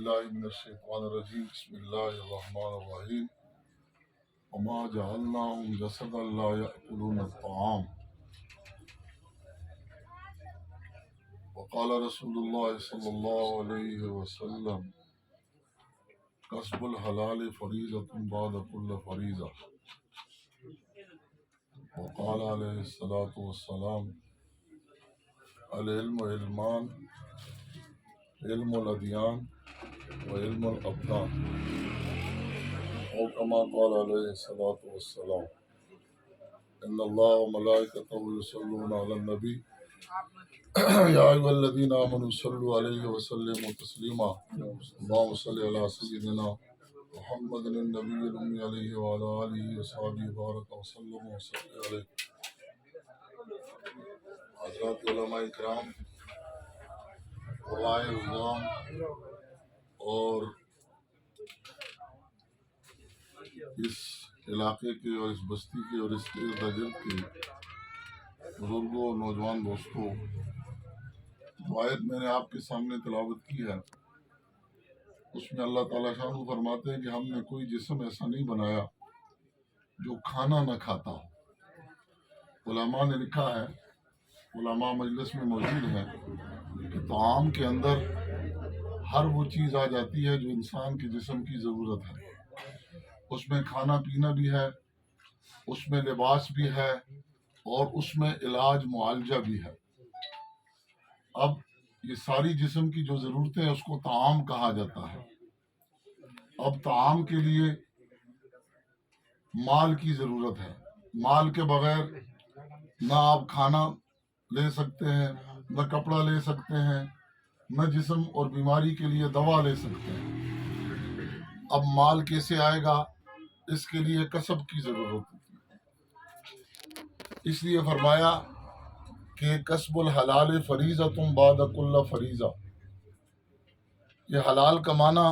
باللہ من الشیطان الرجیم بسم اللہ الرحمن الرحیم وما جعلناهم جسدا لا یأکلون الطعام وقال رسول اللہ صلی اللہ علیہ وسلم کسب الحلال فریضۃ بعد کل فریضہ وقال علیہ الصلاۃ والسلام العلم علمان علم الادیان و علم الابدان او کما قال علیہ الصلاۃ والسلام ان اللہ وملائکتہ یصلون علی النبی یا ایھا الذین آمنوا صلوا علیہ وسلموا تسلیما اللہم صل علی سیدنا محمد النبی الأمی علیہ وعلی آلہ وصحبہ بارک وسلم وصلی علیہ۔ حضرات علماء کرام، علماء نظام اور اس علاقے کے اور اس بستی کے اور اس کے ارد گرد کے بزرگوں اور نوجوان دوستوں، جو آیت میں نے آپ کے سامنے تلاوت کی ہے اس میں اللہ تعالیٰ شان فرماتے ہیں کہ ہم نے کوئی جسم ایسا نہیں بنایا جو کھانا نہ کھاتا ہو۔ علماء نے لکھا ہے، علماء مجلس میں موجود ہیں، کہ طعام کے اندر ہر وہ چیز آ جاتی ہے جو انسان کے جسم کی ضرورت ہے۔ اس میں کھانا پینا بھی ہے، اس میں لباس بھی ہے، اور اس میں علاج معالجہ بھی ہے۔ اب یہ ساری جسم کی جو ضرورتیں ہیں اس کو طعام کہا جاتا ہے۔ اب طعام کے لیے مال کی ضرورت ہے۔ مال کے بغیر نہ آپ کھانا لے سکتے ہیں، نہ کپڑا لے سکتے ہیں، نہ جسم اور بیماری کے لیے دوا لے سکتے ہیں۔ اب مال کیسے آئے گا؟ اس کے لیے کسب کی ضرورت ہوتی ہے۔ اس لیے فرمایا کہ کسب الحلال فریضۃ بعد کل فریضہ، یہ حلال کمانا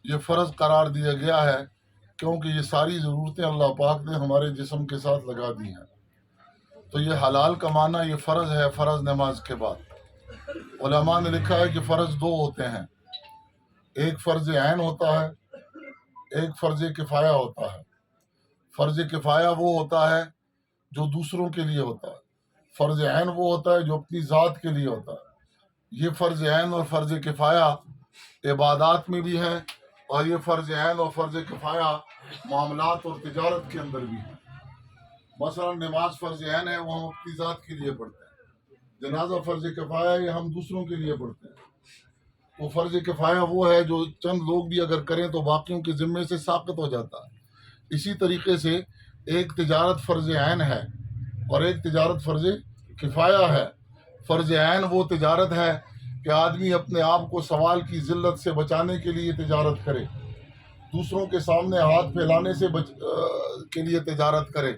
یہ فرض قرار دیا گیا ہے، کیونکہ یہ ساری ضرورتیں اللہ پاک نے ہمارے جسم کے ساتھ لگا دی ہیں، تو یہ حلال کمانا یہ فرض ہے، فرض نماز کے بعد۔ علماء نے لکھا ہے کہ فرض دو ہوتے ہیں، ایک فرض عین ہوتا ہے، ایک فرض کفایہ ہوتا ہے۔ فرض کفایہ وہ ہوتا ہے جو دوسروں کے لیے ہوتا ہے، فرض عین وہ ہوتا ہے جو اپنی ذات کے لیے ہوتا ہے۔ یہ فرض عین اور فرض کفایہ عبادات میں بھی ہے، اور یہ فرض عین اور فرض کفایہ معاملات اور تجارت کے اندر بھی ہے۔ مثلا نماز فرض عین ہے، وہ ہم اپنی ذات کے لیے پڑھتے ہیں۔ جنازہ فرض کفایہ ہے، یہ ہم دوسروں کے لیے پڑھتے ہیں۔ وہ فرض کفایہ وہ ہے جو چند لوگ بھی اگر کریں تو باقیوں کے ذمے سے ساقط ہو جاتا ہے۔ اسی طریقے سے ایک تجارت فرض عین ہے اور ایک تجارت فرض کفایہ ہے۔ فرض عین وہ تجارت ہے کہ آدمی اپنے آپ کو سوال کی ذلت سے بچانے کے لیے تجارت کرے، دوسروں کے سامنے ہاتھ پھیلانے سے کے لیے تجارت کرے،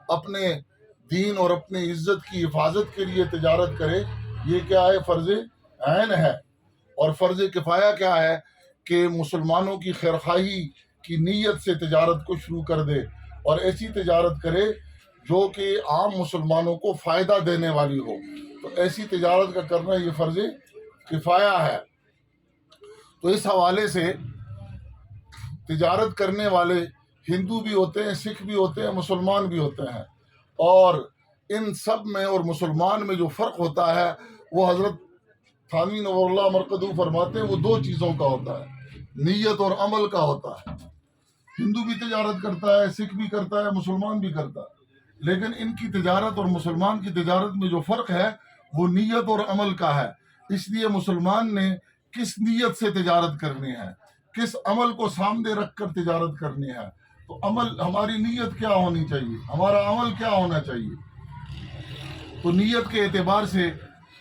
اپنے دین اور اپنی عزت کی حفاظت کے لیے تجارت کرے۔ یہ کیا ہے؟ فرض عین ہے۔ اور فرض کفایہ کیا ہے؟ کہ مسلمانوں کی خیرخواہی کی نیت سے تجارت کو شروع کر دے، اور ایسی تجارت کرے جو کہ عام مسلمانوں کو فائدہ دینے والی ہو، تو ایسی تجارت کا کرنا یہ فرض کفایہ ہے۔ تو اس حوالے سے تجارت کرنے والے ہندو بھی ہوتے ہیں، سکھ بھی ہوتے ہیں، مسلمان بھی ہوتے ہیں، اور ان سب میں اور مسلمان میں جو فرق ہوتا ہے وہ حضرت تھانوی نور اللہ مرقدو فرماتے ہیں وہ دو چیزوں کا ہوتا ہے، نیت اور عمل کا ہوتا ہے۔ ہندو بھی تجارت کرتا ہے، سکھ بھی کرتا ہے، مسلمان بھی کرتا ہے، لیکن ان کی تجارت اور مسلمان کی تجارت میں جو فرق ہے وہ نیت اور عمل کا ہے۔ اس لیے مسلمان نے کس نیت سے تجارت کرنی ہے، کس عمل کو سامنے رکھ کر تجارت کرنی ہے، تو عمل ہماری نیت کیا ہونی چاہیے، ہمارا عمل کیا ہونا چاہیے۔ تو نیت کے اعتبار سے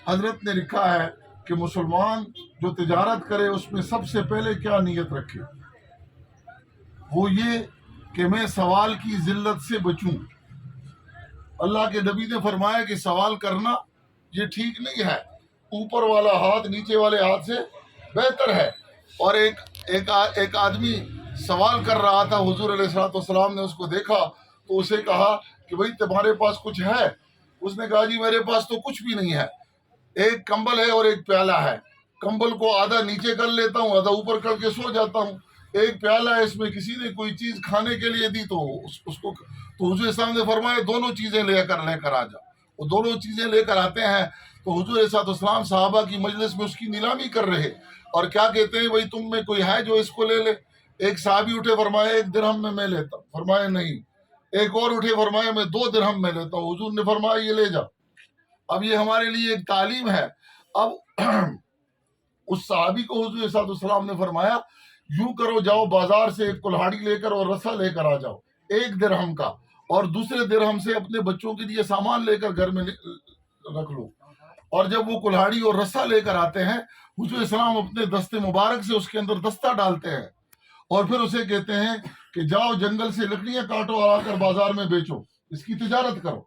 حضرت نے لکھا ہے کہ مسلمان جو تجارت کرے اس میں سب سے پہلے کیا نیت رکھے، وہ یہ کہ میں سوال کی ذلت سے بچوں۔ اللہ کے نبی نے فرمایا کہ سوال کرنا یہ ٹھیک نہیں ہے، اوپر والا ہاتھ نیچے والے ہاتھ سے بہتر ہے۔ اور ایک آدمی سوال کر رہا تھا، حضور علیہ السلام نے اس کو دیکھا تو اسے کہا کہ بھئی تمہارے پاس کچھ ہے؟ اس نے کہا جی میرے پاس تو کچھ بھی نہیں ہے، ایک کمبل ہے اور ایک پیالہ ہے۔ کمبل کو آدھا نیچے کر لیتا ہوں، آدھا اوپر کر کے سو جاتا ہوں۔ ایک پیالہ ہے، اس میں کسی نے کوئی چیز کھانے کے لیے دی تو اس کو تو حضور اسلام نے فرمایا دونوں چیزیں لے کر آ جا۔ وہ دونوں چیزیں لے کر آتے ہیں تو حضور صلی اللہ علیہ وسلم صحابہ کی مجلس میں اس کی نیلامی کر رہے اور کیا کہتے ہیں، بھائی تم میں کوئی ہے جو اس کو لے لے؟ ایک صحابی اٹھے، فرمایا 1 درہم میں لیتا ہوں، فرمایا نہیں۔ ایک اور اٹھے، فرمایا میں 2 درہم میں لیتا ہوں، حضور نے فرمایا یہ لے جا۔ اب یہ ہمارے لیے ایک تعلیم ہے۔ اب اس صحابی کو حضور صلی اللہ علیہ وسلم نے فرمایا یوں کرو، جاؤ بازار سے ایک کلہاڑی لے کر اور رسا لے کر آ جاؤ 1 درہم کا، اور دوسرے درہم سے اپنے بچوں کے لیے سامان لے کر گھر میں رکھ لو۔ اور جب وہ کلہاڑی اور رسا لے کر آتے ہیں، حضور اسلام اپنے دستے مبارک سے اس کے اندر دستہ ڈالتے ہیں اور پھر اسے کہتے ہیں کہ جاؤ جنگل سے لکڑیاں کاٹو اور آ کر بازار میں بیچو، اس کی تجارت کرو،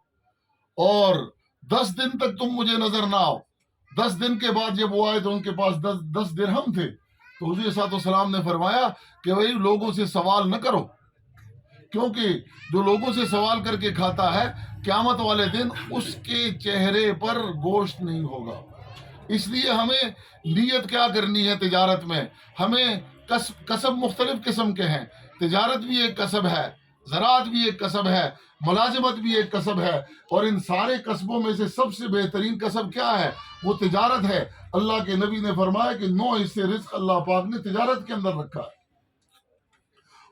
اور 10 دن تک تم مجھے نظر نہ آؤ۔ 10 دن کے بعد جب وہ آئے تو ان کے پاس 10 درہم تھے، تو حضور صلی اللہ علیہ وسلم نے فرمایا کہ بھائی لوگوں سے سوال نہ کرو، کیونکہ جو لوگوں سے سوال کر کے کھاتا ہے قیامت والے دن اس کے چہرے پر گوشت نہیں ہوگا۔ اس لیے ہمیں نیت کیا کرنی ہے تجارت میں؟ ہمیں کسب مختلف قسم کے ہیں، تجارت بھی ایک کسب ہے، زراعت بھی ایک کسب ہے، ملازمت بھی ایک کسب ہے، اور ان سارے کسبوں میں سے سب سے بہترین کسب کیا ہے؟ وہ تجارت ہے۔ اللہ کے نبی نے فرمایا کہ 9 حصے رزق اللہ پاک نے تجارت کے اندر رکھا ہے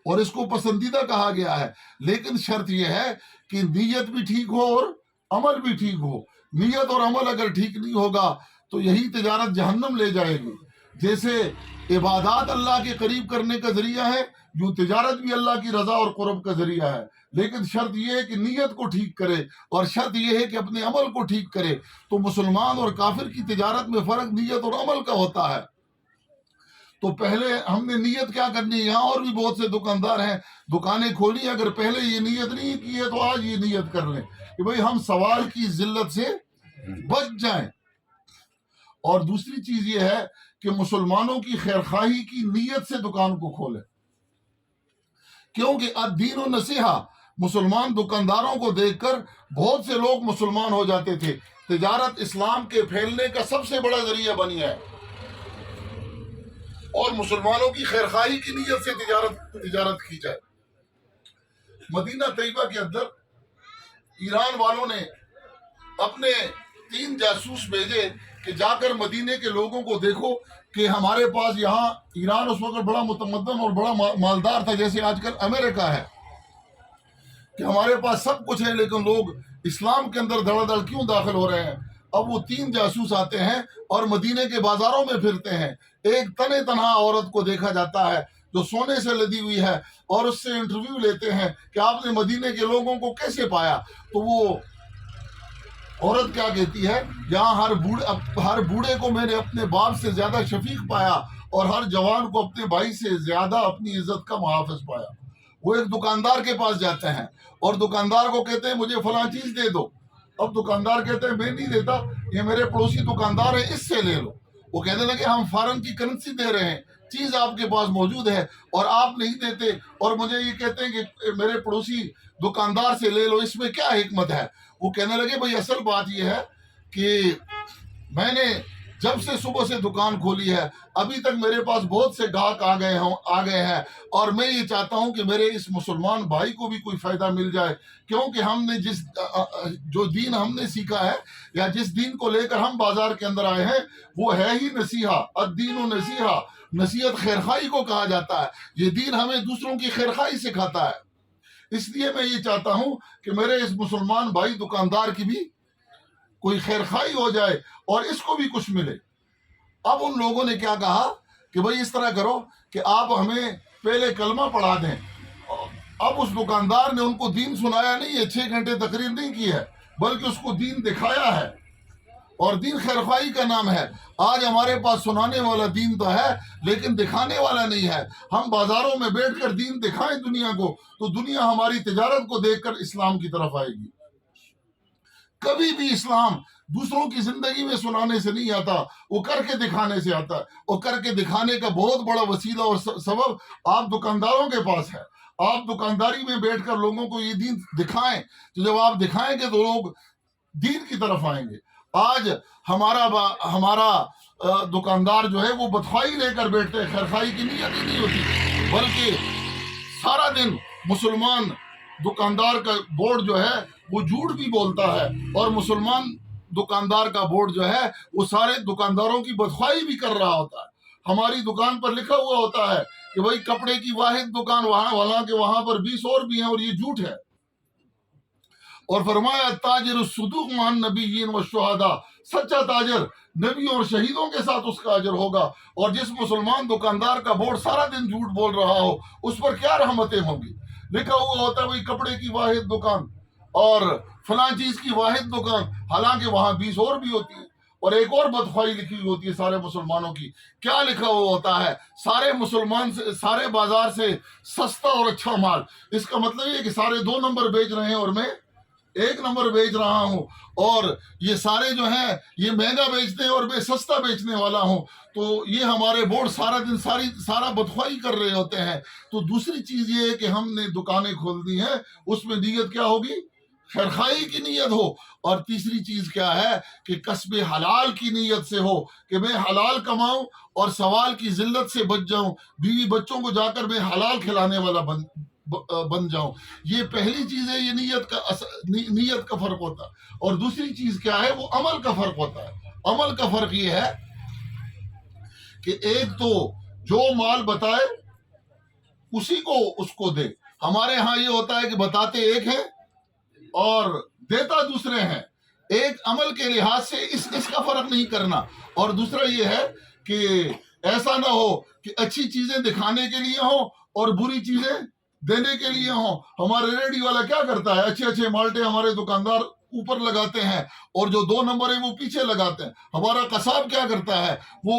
اور اس کو پسندیدہ کہا گیا ہے، لیکن شرط یہ ہے کہ نیت بھی ٹھیک ہو اور عمل بھی ٹھیک ہو۔ نیت اور عمل اگر ٹھیک نہیں ہوگا تو یہی تجارت جہنم لے جائے گی۔ جیسے عبادات اللہ کے قریب کرنے کا ذریعہ ہے، یوں تجارت بھی اللہ کی رضا اور قرب کا ذریعہ ہے، لیکن شرط یہ ہے کہ نیت کو ٹھیک کرے اور شرط یہ ہے کہ اپنے عمل کو ٹھیک کرے۔ تو مسلمان اور کافر کی تجارت میں فرق نیت اور عمل کا ہوتا ہے۔ تو پہلے ہم نے نیت کیا کرنی ہے؟ یہاں اور بھی بہت سے دکاندار ہیں، دکانیں کھولی، اگر پہلے یہ نیت نہیں کی ہے تو آج یہ نیت کر لیں کہ بھئی ہم سوال کی ذلت سے بچ جائیں۔ اور دوسری چیز یہ ہے کہ مسلمانوں کی خیرخواہی کی نیت سے دکان کو کھولیں، کیونکہ الدین النصیحہ، مسلمان دکانداروں کو دیکھ کر بہت سے لوگ مسلمان ہو جاتے تھے۔ تجارت اسلام کے پھیلنے کا سب سے بڑا ذریعہ بنی ہے، اور مسلمانوں کی خیرخواہی کی نیت سے تجارت کی جائے۔ مدینہ طیبہ کے اندر ایران والوں نے اپنے 3 جاسوس بھیجے کہ جا کر مدینے کے لوگوں کو دیکھو کہ ہمارے پاس یہاں، ایران اس وقت بڑا متمدن اور بڑا مالدار تھا جیسے آج کل امریکہ ہے، کہ ہمارے پاس سب کچھ ہے لیکن لوگ اسلام کے اندر دھڑا دھڑ کیوں داخل ہو رہے ہیں؟ اب وہ 3 جاسوس آتے ہیں اور مدینے کے بازاروں میں پھرتے ہیں۔ ایک تنہا عورت کو دیکھا جاتا ہے جو سونے سے لدی ہوئی ہے، اور اس سے انٹرویو لیتے ہیں کہ آپ نے مدینے کے لوگوں کو کیسے پایا؟ تو وہ عورت کیا کہتی ہے، یہاں ہر بوڑھے کو میں نے اپنے باپ سے زیادہ شفیق پایا، اور ہر جوان کو اپنے بھائی سے زیادہ اپنی عزت کا محافظ پایا۔ وہ ایک دکاندار کے پاس جاتے ہیں اور دکاندار کو کہتے ہیں مجھے فلاں چیز دے دو۔ اب دکاندار کہتے ہیں میں نہیں دیتا، یہ میرے پڑوسی دکاندار ہے، اس سے لے لو۔ وہ کہنے لگے ہم فارن کی کرنسی دے رہے ہیں، چیز آپ کے پاس موجود ہے اور آپ نہیں دیتے، اور مجھے یہ کہتے ہیں کہ میرے پڑوسی دکاندار سے لے لو، اس میں کیا حکمت ہے؟ وہ کہنے لگے بھئی اصل بات یہ ہے کہ میں نے جب سے صبح سے دکان کھولی ہے ابھی تک میرے پاس بہت سے گاہک آ گئے ہیں، اور میں یہ چاہتا ہوں کہ میرے اس مسلمان بھائی کو بھی کوئی فائدہ مل جائے، کیونکہ ہم نے جو دین ہم نے سیکھا ہے یا جس دین کو لے کر ہم بازار کے اندر آئے ہیں وہ ہے ہی نصیحہ، الدین النصیحہ، نصیحت خیرخواہی کو کہا جاتا ہے۔ یہ دین ہمیں دوسروں کی خیرخواہی سکھاتا ہے۔ اس لیے میں یہ چاہتا ہوں کہ میرے اس مسلمان بھائی دکاندار کی بھی کوئی خیرخواہی ہو جائے اور اس کو بھی کچھ ملے۔ اب ان لوگوں نے کیا کہا کہ بھئی اس طرح کرو کہ آپ ہمیں پہلے کلمہ پڑھا دیں۔ اب اس دکاندار نے ان کو دین سنایا نہیں ہے، 6 گھنٹے تقریر نہیں کی ہے، بلکہ اس کو دین دکھایا ہے، اور دین خیرخواہی کا نام ہے۔ آج ہمارے پاس سنانے والا دین تو ہے لیکن دکھانے والا نہیں ہے۔ ہم بازاروں میں بیٹھ کر دین دکھائیں دنیا کو تو دنیا ہماری تجارت کو دیکھ کر اسلام کی طرف آئے گی۔ کبھی بھی اسلام دوسروں کی زندگی میں سنانے سے نہیں آتا، وہ کر کے دکھانے سے آتا ہے، اور کر کے دکھانے کا بہت بڑا وسیلہ اور سبب آپ دکانداروں کے پاس ہے۔ آپ دکانداری میں بیٹھ کر لوگوں کو یہ دین دکھائیں، تو جب آپ دکھائیں گے تو لوگ دین کی طرف آئیں گے۔ آج ہمارا دکاندار جو ہے وہ بدخواہی لے کر بیٹھتے ہیں، خیرخواہی کی نیت ہی نہیں ہوتی، بلکہ سارا دن مسلمان دکاندار کا بورڈ جو ہے وہ جھوٹ بھی بولتا ہے، اور مسلمان دکاندار کا بورڈ جو ہے وہ سارے دکانداروں کی بدخواہی بھی کر رہا ہوتا ہے۔ ہماری دکان پر لکھا ہوا ہوتا ہے کہ بھائی کپڑے کی واحد دکان وہاں کے وہاں پر 20 اور بھی ہیں، اور یہ جھوٹ ہے۔ اور فرمایا تاجر الصدوق مع النبیین والشہداء، سچا تاجر نبیوں اور شہیدوں کے ساتھ اس کا اجر ہوگا۔ اور جس مسلمان دکاندار کا بورڈ سارا دن جھوٹ بول رہا ہو اس پر کیا رحمتیں ہوں گی۔ لکھا ہوا ہوتا ہے بھائی کپڑے کی واحد دکان اور فلاں چیز کی واحد دکان، حالانکہ وہاں 20 اور بھی ہوتی ہے، اور ایک اور بدخواہی لکھی ہوئی ہوتی ہے سارے مسلمانوں کی۔ کیا لکھا ہوا ہوتا ہے؟ سارے مسلمان سے، سارے بازار سے سستا اور اچھا مال۔ اس کا مطلب یہ کہ سارے 2 نمبر بیچ رہے ہیں اور میں 1 نمبر بیچ رہا ہوں، اور یہ سارے جو ہیں یہ مہنگا بیچتے ہیں اور میں سستا بیچنے والا ہوں۔ تو یہ ہمارے بورڈ سارا دن سارا بدخواہی کر رہے ہوتے ہیں۔ تو دوسری چیز یہ ہے کہ ہم نے دکانیں کھول دی ہیں، اس میں نیت کیا ہوگی؟ خیرخواہی کی نیت ہو۔ اور تیسری چیز کیا ہے کہ کسب حلال کی نیت سے ہو، کہ میں حلال کماؤں اور سوال کی ذلت سے بچ جاؤں، بیوی بچوں کو جا کر میں حلال کھلانے والا بن جاؤں۔ یہ پہلی چیز ہے، یہ نیت کا فرق ہوتا ہے۔ اور دوسری چیز کیا ہے؟ وہ عمل کا فرق ہوتا ہے۔ عمل کا فرق یہ ہے کہ ایک تو جو مال بتائے اسی کو اس کو دے۔ ہمارے ہاں یہ ہوتا ہے کہ بتاتے ایک ہیں اور دیتا دوسرے ہیں۔ ایک عمل کے لحاظ سے اس کا فرق نہیں کرنا۔ اور دوسرا یہ ہے کہ ایسا نہ ہو کہ اچھی چیزیں دکھانے کے لیے ہوں اور بری چیزیں دینے کے لیے ہوں۔ ہمارے ریڈی والا کیا کرتا ہے؟ اچھے مالٹے ہمارے دکاندار اوپر لگاتے ہیں اور جو 2 نمبر ہیں وہ پیچھے لگاتے ہیں۔ ہمارا قصاب کیا کرتا ہے؟ وہ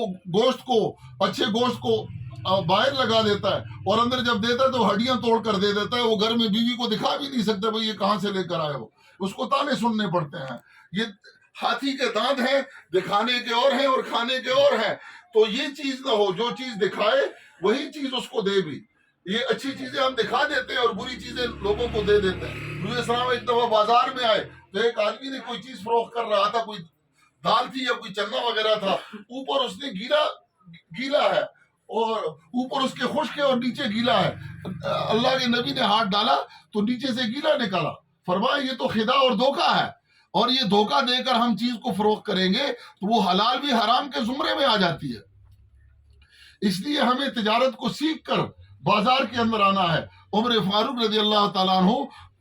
اچھے گوشت کو باہر لگا دیتا ہے، اور اندر جب دیتا ہے تو ہڈیاں توڑ کر دے دیتا ہے۔ وہ گھر میں بیوی کو دکھا بھی نہیں سکتا بھئی یہ کہاں سے لے کر آئے ہو، اس کو تانے سننے پڑتے ہیں۔ یہ ہاتھی کے دانت ہیں، دکھانے کے اور ہیں اور کھانے کے اور ہیں۔ تو یہ چیز نہ ہو، جو چیز دکھائے وہی چیز اس کو دے بھی۔ یہ اچھی چیزیں ہم دکھا دیتے ہیں اور بری چیزیں لوگوں کو دے دیتے ہیں۔ نبی علیہ السلام ایک دفعہ بازار میں آئے تو ایک آدمی نے کوئی چیز فروخت کر رہا تھا، کوئی دال تھی یا کوئی چنا وغیرہ تھا۔ اوپر اس نے گیلا ہے اور اوپر اس کے خشک ہے اور نیچے گیلا ہے۔ اللہ کے نبی نے ہاتھ ڈالا تو نیچے سے گیلا نکلا۔ فرمایا یہ تو خدا اور دھوکہ ہے، اور یہ دھوکہ دے کر ہم چیز کو فروخت کریں گے تو وہ حلال بھی حرام کے زمرے میں آ جاتی ہے۔ اس لیے ہمیں تجارت کو سیکھ کر بازار کے اندر آنا ہے۔ عمر فاروق رضی اللہ تعالیٰ عنہ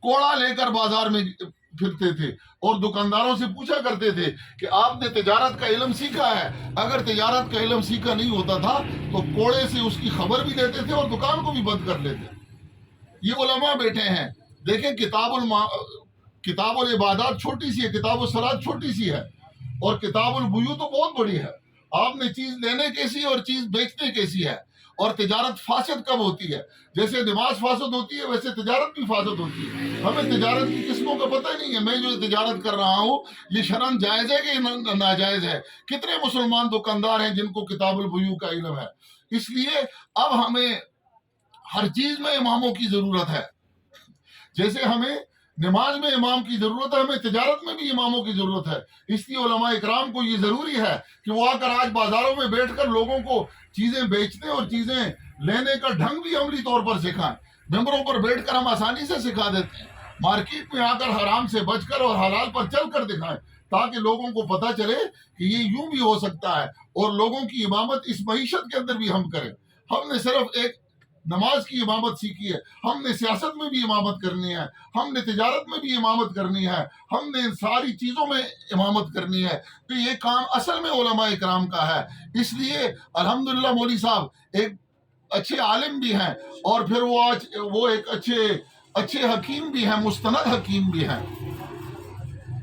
کوڑا لے کر بازار میں پھرتے تھے اور دکانداروں سے پوچھا کرتے تھے کہ آپ نے تجارت کا علم سیکھا ہے؟ اگر تجارت کا علم سیکھا نہیں ہوتا تھا تو کوڑے سے اس کی خبر بھی لیتے تھے اور دکان کو بھی بند کر لیتے۔ یہ علماء بیٹھے ہیں، دیکھیں کتاب العبادات چھوٹی سی ہے، کتاب الصلاۃ چھوٹی سی ہے، اور کتاب البیوع تو بہت بڑی ہے۔ آپ نے چیز لینے کیسی اور چیز بیچنے کیسی ہے، اور تجارت فاسد کب ہوتی ہے؟ جیسے نماز فاسد ہوتی ہے ویسے تجارت بھی فاسد ہوتی ہے۔ ہمیں تجارت کی قسموں کا پتہ ہی نہیں ہے۔ میں جو تجارت کر رہا ہوں یہ شرعاً جائز ہے کہ ناجائز ہے؟ کتنے مسلمان دکاندار ہیں جن کو کتاب البیوع کا علم ہے؟ اس لیے اب ہمیں ہر چیز میں اماموں کی ضرورت ہے۔ جیسے ہمیں نماز میں امام کی ضرورت ہے، ہمیں تجارت میں بھی اماموں کی ضرورت ہے۔ اس لیے علماء اکرام کو یہ ضروری ہے کہ وہ آ کر آج بازاروں میں بیٹھ کر لوگوں کو چیزیں بیچنے اور چیزیں لینے کا ڈھنگ بھی عملی طور پر سکھائیں۔ ممبروں پر بیٹھ کر ہم آسانی سے سکھا دیتے ہیں، مارکیٹ میں آ کر حرام سے بچ کر اور حلال پر چل کر دکھائیں، تاکہ لوگوں کو پتہ چلے کہ یہ یوں بھی ہو سکتا ہے، اور لوگوں کی امامت اس معیشت کے اندر بھی ہم کریں۔ ہم نے صرف ایک نماز کی امامت سیکھی ہے، ہم نے سیاست میں بھی امامت کرنی ہے، ہم نے تجارت میں بھی امامت کرنی ہے، ہم نے ساری چیزوں میں امامت کرنی ہے۔ تو یہ کام اصل میں علماء اکرام کا ہے۔ اس لیے الحمدللہ مولوی صاحب ایک اچھے عالم بھی ہیں، اور پھر وہ ایک اچھے حکیم بھی ہیں، مستند حکیم بھی ہیں۔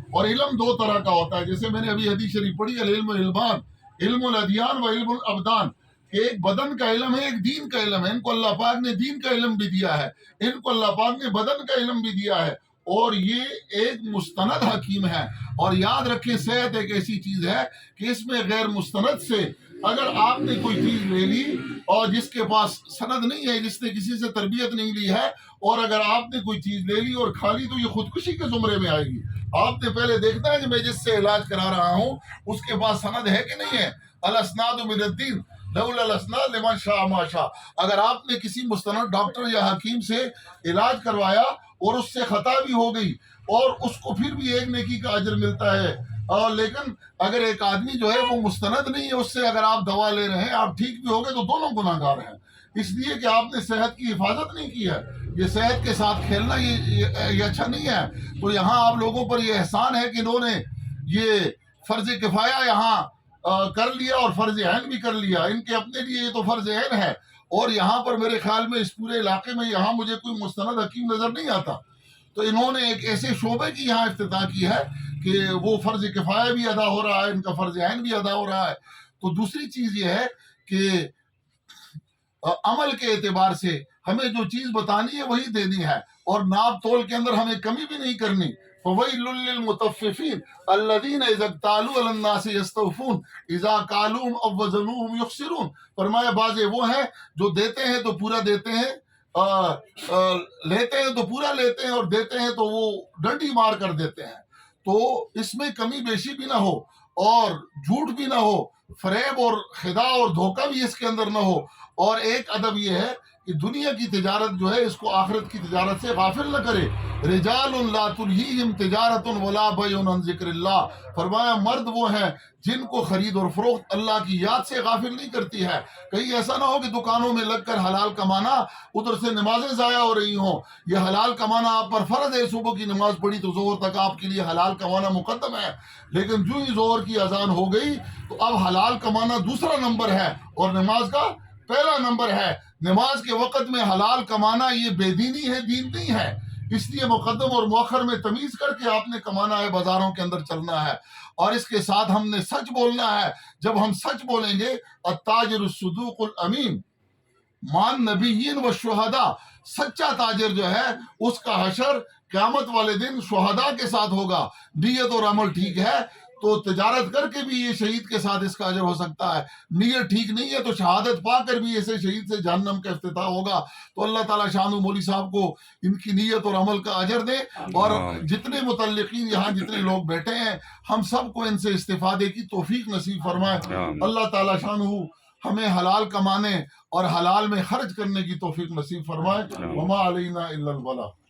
اور علم 2 طرح کا ہوتا ہے، جیسے میں نے ابھی حدیث شریف پڑھی، العلم علمان، علم الادیان و علم الابدان، کہ ایک بدن کا علم ہے، ایک دین کا علم ہے۔ ان کو اللہ پاک نے دین کا علم بھی دیا ہے، ان کو اللہ پاک نے بدن کا علم بھی دیا ہے، اور یہ ایک مستند حکیم ہے۔ اور یاد رکھیں صحت ایک ایسی چیز ہے کہ اس میں غیر مستند سے اگر آپ نے کوئی چیز لے لی اور جس کے پاس سند نہیں ہے، جس نے کسی سے تربیت نہیں لی ہے، اور اگر آپ نے کوئی چیز لے لی اور کھا لی تو یہ خودکشی کے زمرے میں آئے گی۔ آپ نے پہلے دیکھنا ہے کہ میں جس سے علاج کرا رہا ہوں اس کے پاس سند ہے کہ نہیں ہے۔ الاسناد من الدین لولا الاسناد لمن شاء ما شاء. اگر آپ نے کسی مستند ڈاکٹر یا حکیم سے علاج کروایا اور اس سے خطا بھی ہو گئی اور اس کو پھر بھی ایک نیکی کا اجر ملتا ہے، اور لیکن اگر ایک آدمی جو ہے وہ مستند نہیں ہے، اس سے اگر آپ دوا لے رہے ہیں، آپ ٹھیک بھی ہو گئے تو دونوں گناہ گار ہیں، اس لیے کہ آپ نے صحت کی حفاظت نہیں کی ہے. یہ صحت کے ساتھ کھیلنا یہ اچھا نہیں ہے. تو یہاں آپ لوگوں پر یہ احسان ہے کہ انہوں نے یہ فرض کفایہ یہاں کر لیا اور فرض عین بھی کر لیا. ان کے اپنے لیے یہ تو فرض عین ہے، اور یہاں پر میرے خیال میں اس پورے علاقے میں یہاں مجھے کوئی مستند حکیم نظر نہیں آتا. تو انہوں نے ایک ایسے شعبے کی یہاں افتتاح کی ہے کہ وہ فرض کفایہ بھی ادا ہو رہا ہے، ان کا فرض عین بھی ادا ہو رہا ہے. تو دوسری چیز یہ ہے کہ عمل کے اعتبار سے ہمیں جو چیز بتانی ہے وہی دینی ہے، اور ناپ تول کے اندر ہمیں کمی بھی نہیں کرنی. فَوَيْلٌ لِّلْمُطَفِّفِينَ الَّذِينَ إِذَا اكْتَالُوا عَلَى النَّاسِ يَسْتَوْفُونَ إِذَا كَالُوهُمْ أَو وَّزَنُوهُمْ يُخْسِرُونَ. فرمایا بعض وہ ہیں جو دیتے ہیں تو پورا دیتے ہیں، لیتے ہیں تو پورا لیتے ہیں، اور دیتے ہیں تو وہ ڈنڈی مار کر دیتے ہیں. تو اس میں کمی بیشی بھی نہ ہو اور جھوٹ بھی نہ ہو، فریب اور خداع اور دھوکہ بھی اس کے اندر نہ ہو. اور ایک ادب یہ ہے کہ دنیا کی تجارت جو ہے اس کو آخرت کی تجارت سے غافل نہ کرے. رجال لا تلہیہم تجارت ولا بیع عن ذکر اللہ. فرمایا مرد وہ ہیں جن کو خرید اور فروخت اللہ کی یاد سے غافل نہیں کرتی ہے. کہیں ایسا نہ ہو کہ دکانوں میں لگ کر حلال کمانا، ادھر سے نمازیں ضائع ہو رہی ہوں. یہ حلال کمانا آپ پر فرض ہے، صبح کی نماز پڑھی تو ظہر تک آپ کے لیے حلال کمانا مقدم ہے، لیکن جو ہی ظہر کی اذان ہو گئی تو اب حلال کمانا دوسرا نمبر ہے اور نماز کا پہلا نمبر ہے. نماز کے وقت میں حلال کمانا یہ بے دینی ہے، دین نہیں ہے. اس لیے مقدم اور مؤخر میں تمیز کر کے آپ نے کمانا ہے، بازاروں کے اندر چلنا ہے، اور اس کے ساتھ ہم نے سچ بولنا ہے. جب ہم سچ بولیں گے، التاجر الصدوق الامین مان نبیین و شہداء، سچا تاجر جو ہے اس کا حشر قیامت والے دن شہداء کے ساتھ ہوگا. نیت اور عمل ٹھیک ہے تو تجارت کر کے بھی یہ شہید کے ساتھ اس کا اجر ہو سکتا ہے. نیت ٹھیک نہیں ہے تو شہادت پا کر بھی ایسے شہید سے جہنم کا افتتاح ہوگا. تو اللہ تعالیٰ شان و مولوی صاحب کو ان کی نیت اور عمل کا اجر دے، اور جتنے متعلقین یہاں جتنے لوگ بیٹھے ہیں ہم سب کو ان سے استفادے کی توفیق نصیب فرمائے. اللہ تعالیٰ شانہ ہمیں حلال کمانے اور حلال میں خرچ کرنے کی توفیق نصیب فرمائے. وما علینا الا البلاغ.